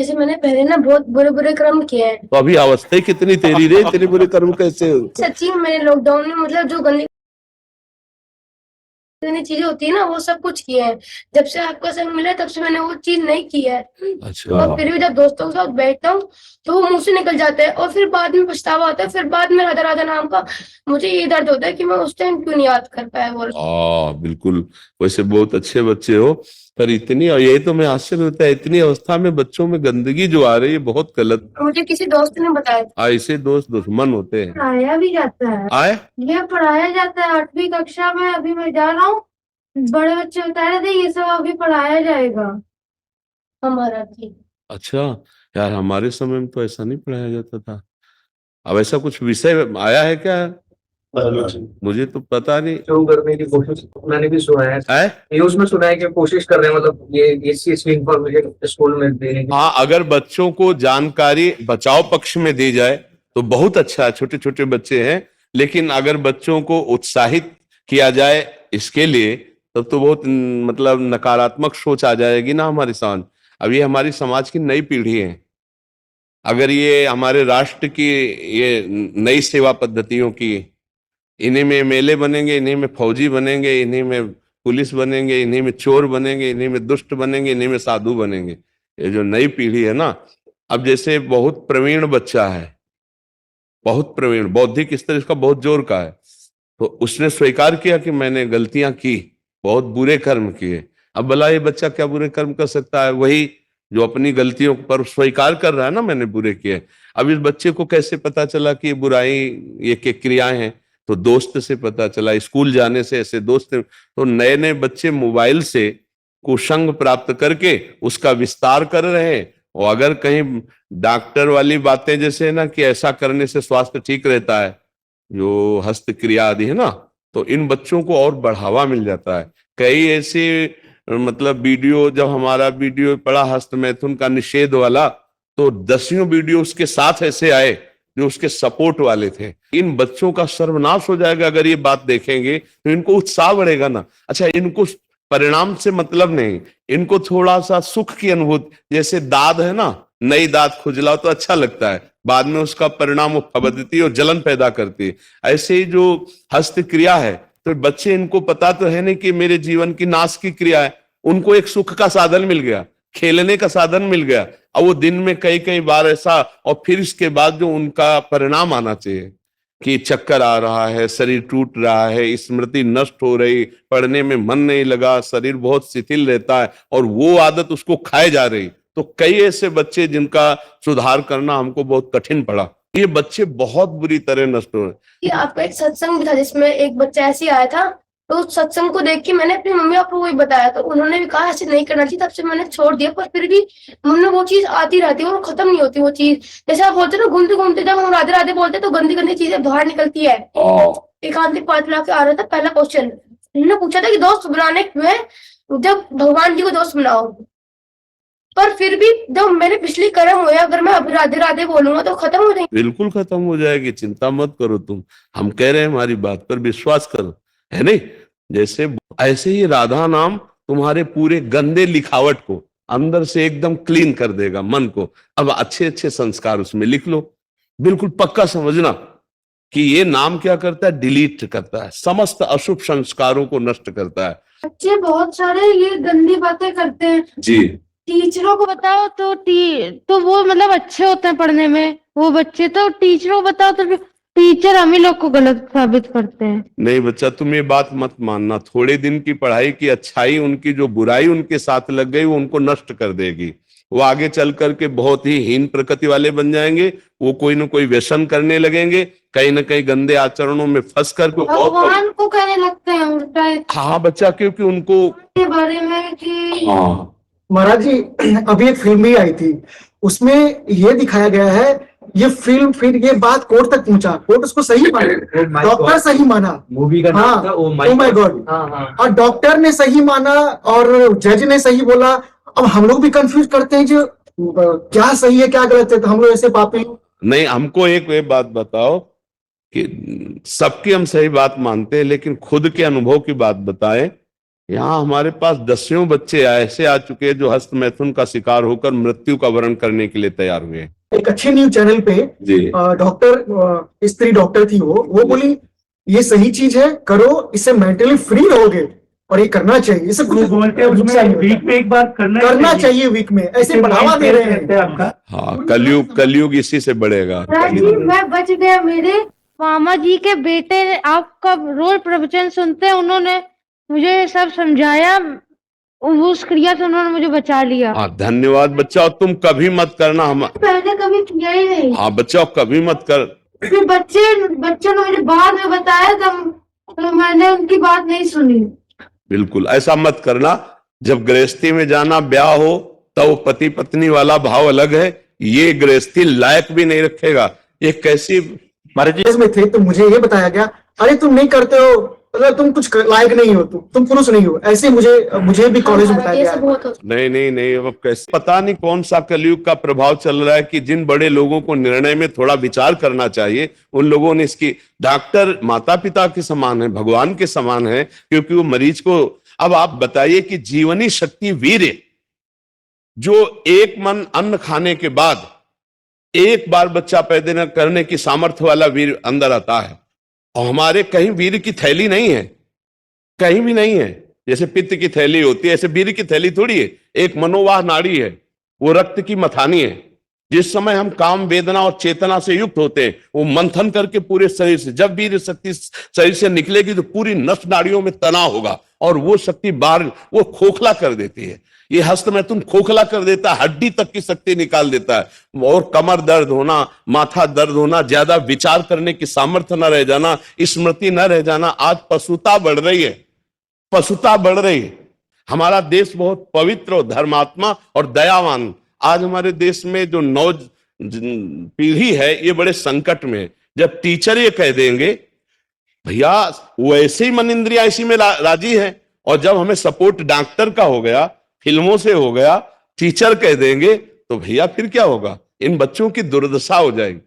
जैसे मैंने पहले ना बहुत बुरे बुरे कर्म किए हैं। तो अभी अवस्था ही कितनी तेरी रे, इतने बुरे कर्म कैसे? सच्ची में मैंने लॉकडाउन में मतलब जो गंदी गंदी चीजें होती है ना वो सब कुछ किए हैं। जब से आपका संग मिला तब से मैंने वो चीज नहीं की है। अच्छा। और फिर भी जब दोस्तों के साथ बैठता हूँ तो वो मुंह से निकल जाता है और फिर बाद में पछतावा होता है। फिर बाद में राधा राधा नाम का मुझे ये दर्द होता है कि मैं उस टाइम क्यों नहीं याद कर पाया वो। बिल्कुल। वैसे बहुत अच्छे बच्चे हो, पर इतनी, और यही तो मैं आश्चर्य होता है, इतनी अवस्था में बच्चों में गंदगी जो आ रही है, बहुत गलत। मुझे किसी दोस्त ने बताया था। ऐसे दोस्त दुश्मन होते हैं। पढ़ाया भी जाता है। आए ये पढ़ाया जाता है 8वीं कक्षा में, अभी मैं जा रहा हूँ। बड़े बच्चे बता रहे थे ये सब अभी पढ़ाया जाएगा हमारा भी। अच्छा। यार हमारे समय में तो ऐसा नहीं पढ़ाया जाता था। अब ऐसा कुछ विषय आया है क्या? मुझे तो पता नहीं। जो करने की कोशिश मैंने भी सुना है, है? न्यूज में सुना है कि कोशिश कर रहे हैं, मतलब ये इस चीज की इंफॉर्मेशन स्कूल में देने की। हाँ, अगर बच्चों को जानकारी बचाव पक्ष में दी जाए तो बहुत अच्छा है। छोटे छोटे बच्चे हैं, लेकिन अगर बच्चों को उत्साहित किया जाए इसके लिए, तब तो बहुत मतलब नकारात्मक सोच आ जाएगी ना हमारे समाज। अब ये हमारी समाज की नई पीढ़ी है। अगर ये हमारे राष्ट्र की ये नई सेवा पद्धतियों की, इन्हीं में एमएलए बनेंगे, इन्हीं में फौजी बनेंगे, इन्हीं में पुलिस बनेंगे, इन्हीं में चोर बनेंगे, इन्हीं में दुष्ट बनेंगे, इन्हीं में साधु बनेंगे। ये जो नई पीढ़ी है ना, अब जैसे बहुत प्रवीण बच्चा है, बहुत प्रवीण, बौद्धिक स्तर इसका बहुत जोर का है, तो उसने स्वीकार किया कि मैंने गलतियां की, बहुत बुरे कर्म किए। अब भला ये बच्चा क्या बुरे कर्म कर सकता है? वही जो अपनी गलतियों पर स्वीकार कर रहा है ना, मैंने बुरे किए। अब इस बच्चे को कैसे पता चला कि ये बुराई, ये क्या क्रियाएं हैं? तो दोस्त से पता चला, स्कूल जाने से ऐसे दोस्त। तो नए नए बच्चे मोबाइल से कुसंग प्राप्त करके उसका विस्तार कर रहे हैं। और अगर कहीं डॉक्टर वाली बातें जैसे ना कि ऐसा करने से स्वास्थ्य ठीक रहता है, जो हस्त क्रिया आदि है ना, तो इन बच्चों को और बढ़ावा मिल जाता है। कई ऐसे मतलब वीडियो, जब हमारा वीडियो पड़ा हस्त मैथुन का निषेध वाला, तो 10 वीडियो उसके साथ ऐसे आए जो उसके सपोर्ट वाले थे। इन बच्चों का सर्वनाश हो जाएगा अगर ये बात देखेंगे, तो इनको उत्साह बढ़ेगा ना। अच्छा, इनको परिणाम से मतलब नहीं, इनको थोड़ा सा सुख की अनुभूति, जैसे दाद है ना, नई दाद खुजलाओ तो अच्छा लगता है, बाद में उसका परिणाम वो फबदती और जलन पैदा करती है। ऐसे ही जो हस्त क्रिया है, तो बच्चे, इनको पता तो है नहीं कि मेरे जीवन की नाश की क्रिया है, उनको एक सुख का साधन मिल गया, खेलने का साधन मिल गया। अब वो दिन में कई कई बार ऐसा, और फिर इसके बाद जो उनका परिणाम आना चाहिए कि चक्कर आ रहा है, शरीर टूट रहा है, स्मृति नष्ट हो रही, पढ़ने में मन नहीं लगा, शरीर बहुत शिथिल रहता है, और वो आदत उसको खाए जा रही। तो कई ऐसे बच्चे जिनका सुधार करना हमको बहुत कठिन पड़ा। ये बच्चे बहुत बुरी तरह नष्ट हो रहे। आपका एक सत्संग भी था जिसमें एक बच्चा ऐसे ही आया था, तो उस सत्संग को देख के मैंने अपनी मम्मी पापा को वही बताया, तो उन्होंने भी कहा ऐसे नहीं करना चाहिए। तब से मैंने छोड़ दिया, पर फिर भी मन में वो चीज आती रहती है और खत्म नहीं होती वो चीज। जैसे आप बोलते ना, घूमते घूमते जब हम राधे राधे बोलते तो गंदी गंदी चीजें बाहर निकलती है। एकांतिक पाठशाला के आ रहा था, पहला क्वेश्चन उन्होंने पूछा था कि दोस्त बनाने क्यों है, जब भगवान जी को दोस्त बनाओ। पर फिर भी जब मेरे पिछली कर्म हुए, अगर मैं अब राधे राधे बोलूंगा तो खत्म हो जाएंगे। बिल्कुल खत्म हो जाएगी, चिंता मत करो तुम। हम कह रहे हैं, हमारी बात पर विश्वास करो, है नहीं? जैसे ऐसे ही राधा नाम तुम्हारे पूरे गंदे लिखावट को अंदर से एकदम क्लीन कर देगा, मन को। अब अच्छे अच्छे संस्कार उसमें लिख लो। बिल्कुल पक्का समझना कि ये नाम क्या करता है, डिलीट करता है, समस्त अशुभ संस्कारों को नष्ट करता है। बच्चे बहुत सारे ये गंदी बातें करते हैं जी। टीचरों को बताओ तो वो मतलब अच्छे होते हैं पढ़ने में वो बच्चे, तो टीचरों को बताओ तो टीचर हम ही लोग को गलत साबित करते हैं। नहीं बच्चा, तुम ये बात मत मानना। थोड़े दिन की पढ़ाई की अच्छाई, उनकी जो बुराई उनके साथ लग गई, वो उनको नष्ट कर देगी। वो आगे चल करके बहुत ही हीन प्रकृति वाले बन जाएंगे। वो कोई न कोई व्यसन करने लगेंगे, कहीं न कहीं गंदे आचरणों में फंस करके भगवान को कहने लगते हैं उल्टा। हाँ बच्चा, क्योंकि उनको के बारे में कि हाँ महाराज जी, अभी एक फिल्म भी आई थी, उसमें ये दिखाया गया है, ये फिल्म फिर ये बात कोर्ट तक पहुंचा, कोर्ट उसको सही माना, डॉक्टर सही माना, मूवी का नाम था ओ माय गॉड। और डॉक्टर ने सही माना और जज ने सही बोला। अब हम लोग भी कंफ्यूज करते हैं जो क्या सही है क्या गलत है, तो हम लोग ऐसे पापी। नहीं, हमको एक बात बताओ कि सबकी हम सही बात मानते हैं, लेकिन खुद के अनुभव की बात बताएं यहाँ हमारे पास दसियों बच्चे ऐसे आ चुके हैं जो हस्त मैथुन का शिकार होकर मृत्यु का वरण करने के लिए तैयार हुए हैं। एक अच्छे न्यूज चैनल पे जी डॉक्टर स्त्री डॉक्टर थी, वो बोली ये सही चीज है, करो, इससे मेंटली फ्री रहोगे और ये करना चाहिए। इसे वो बोलते हैं उसमें वीक में एक बार करना चाहिए वीक में, ऐसे बढ़ावा दे रहे हैं आपका। हाँ, कलयुग इसी से बढ़ेगा। जी मैं बच गया। मेरे मामा जी के बेटे ने आपका रोज प्रवचन सुनते हैं, उन्होंने मुझे सब समझाया, उस क्रिया से उन्होंने मुझे बचा लिया। हाँ, धन्यवाद बच्चा। और तुम कभी मत करना, हम पहले कभी किया ही नहीं। हाँ बच्चा, कभी मत कर। फिर बच्चों ने मुझे बाद में बताया, तो मैंने उनकी बात नहीं सुनी। बिल्कुल ऐसा मत करना। जब गृहस्थी में जाना, ब्याह हो, तो पति पत्नी वाला भाव अलग है। ये गृहस्थी लायक भी नहीं रखेगा। ये कैसी में थे तो मुझे ये बताया गया, अरे तुम नहीं करते हो, मतलब तुम कुछ लायक नहीं हो, तुम पुरुष नहीं हो, ऐसे मुझे भी कॉलेज में बताया गया। नहीं, अब कैसे, पता नहीं कौन सा कलयुग का प्रभाव चल रहा है कि जिन बड़े लोगों को निर्णय में थोड़ा विचार करना चाहिए, उन लोगों ने इसकी, डॉक्टर माता पिता के समान है, भगवान के समान है, क्योंकि वो मरीज को, अब आप बताइए कि जीवनी शक्ति वीर्य, जो एक मन अन्न खाने के बाद एक बार बच्चा पैदा करने की सामर्थ्य वाला वीर अंदर आता है, और हमारे कहीं वीर की थैली नहीं है, कहीं भी नहीं है। जैसे पित्त की थैली होती है, ऐसे वीर की थैली थोड़ी है। एक मनोवाह नाड़ी है, वो रक्त की मथानी है। जिस समय हम काम वेदना और चेतना से युक्त होते हैं, वो मंथन करके पूरे शरीर से, जब वीर शक्ति शरीर से निकलेगी तो पूरी नस नाड़ियों में तनाव होगा, और वो शक्ति बाहर वो खोखला कर देती है। ये हस्त मैथुन खोखला कर देता है, हड्डी तक की शक्ति निकाल देता है। और कमर दर्द होना, माथा दर्द होना, ज्यादा विचार करने की सामर्थ्य न रह जाना, स्मृति न रह जाना। आज पशुता बढ़ रही है, पशुता बढ़ रही है। हमारा देश बहुत पवित्र और धर्मात्मा और दयावान, आज हमारे देश में जो नौ पीढ़ी है ये बड़े संकट में है। जब टीचर ये कह देंगे भैया वैसे ही मन इंद्रिया इसी में राजी है, और जब हमें सपोर्ट डॉक्टर का हो गया, फिल्मों से हो गया, टीचर कह देंगे, तो भैया फिर क्या होगा? इन बच्चों की दुर्दशा हो जाएगी।